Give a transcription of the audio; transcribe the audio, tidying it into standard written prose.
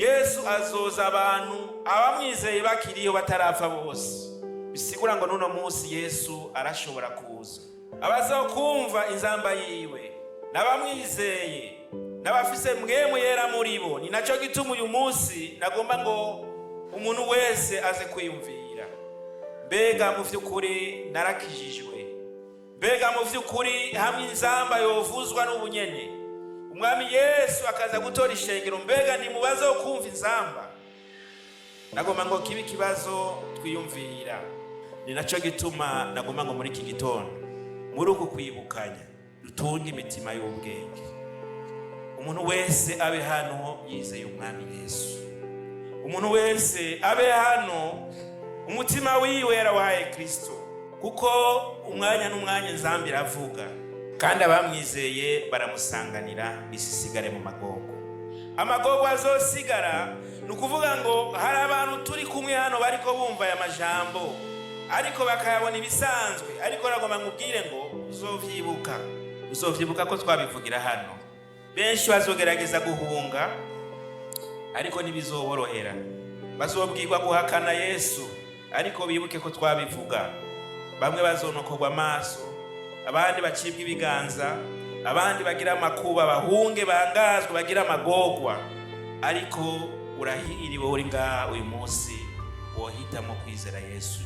Yesu azoza abantu abamwizeye bakiriyo batarapfa bose. Bisigura ngo nuno munsi Yesu arashobora kuza. Abazokumva inzamba yiwe n'abamwizeye n'abafise mwemu yera muri bo, ni naco gituma uyu munsi nagomba ngo umuntu wese aze kwiyumvira, mbega mu vy'ukuri narakijijwe? Mbega mu vy'ukuri hamwe inzamba yovuzwa n'ubunyene umwami Yesu akaza gutora ishengero, mbega ni mubazo kumva inzamba? Nagomba ngo kibi kibazo twiyumvira. Ni naco gituma nagomba ngo muri iki gitondo, muri uku kwibukanya, dutunge imitima y'ubwenge. Umuntu wese abe hano yizeye umwami Yesu. Umuntu wese abe hano umutima wiwe yarawaye Kristo, kuko umwanya n'umwanya inzamba iravuga, kandi abamwizeye baramusanganira bisisigare mu magogo. Amagogo azosigara nukuvuga ngo hari abantu turi kumwe hano bariko bumva aya majambo, ariko bakayabona ibisanzwe, ariko nagomba nkubwire ngo uzovyibuka ko twabivugira hano. Benshi bazogerageza guhunga, ariko ntibizoborohera. Bazobwirwa guhakana Yesu, ariko bibuke ko twabivuga. Bamwe bazonokorwa amaso, abandi bacibwa ibiganza, abandi bagira amakuba, bahunge, bangazwe, bagira amagogwa. Ariko urahiriwe uri ngaha uyu munsi, wohitamo kwizera Yesu.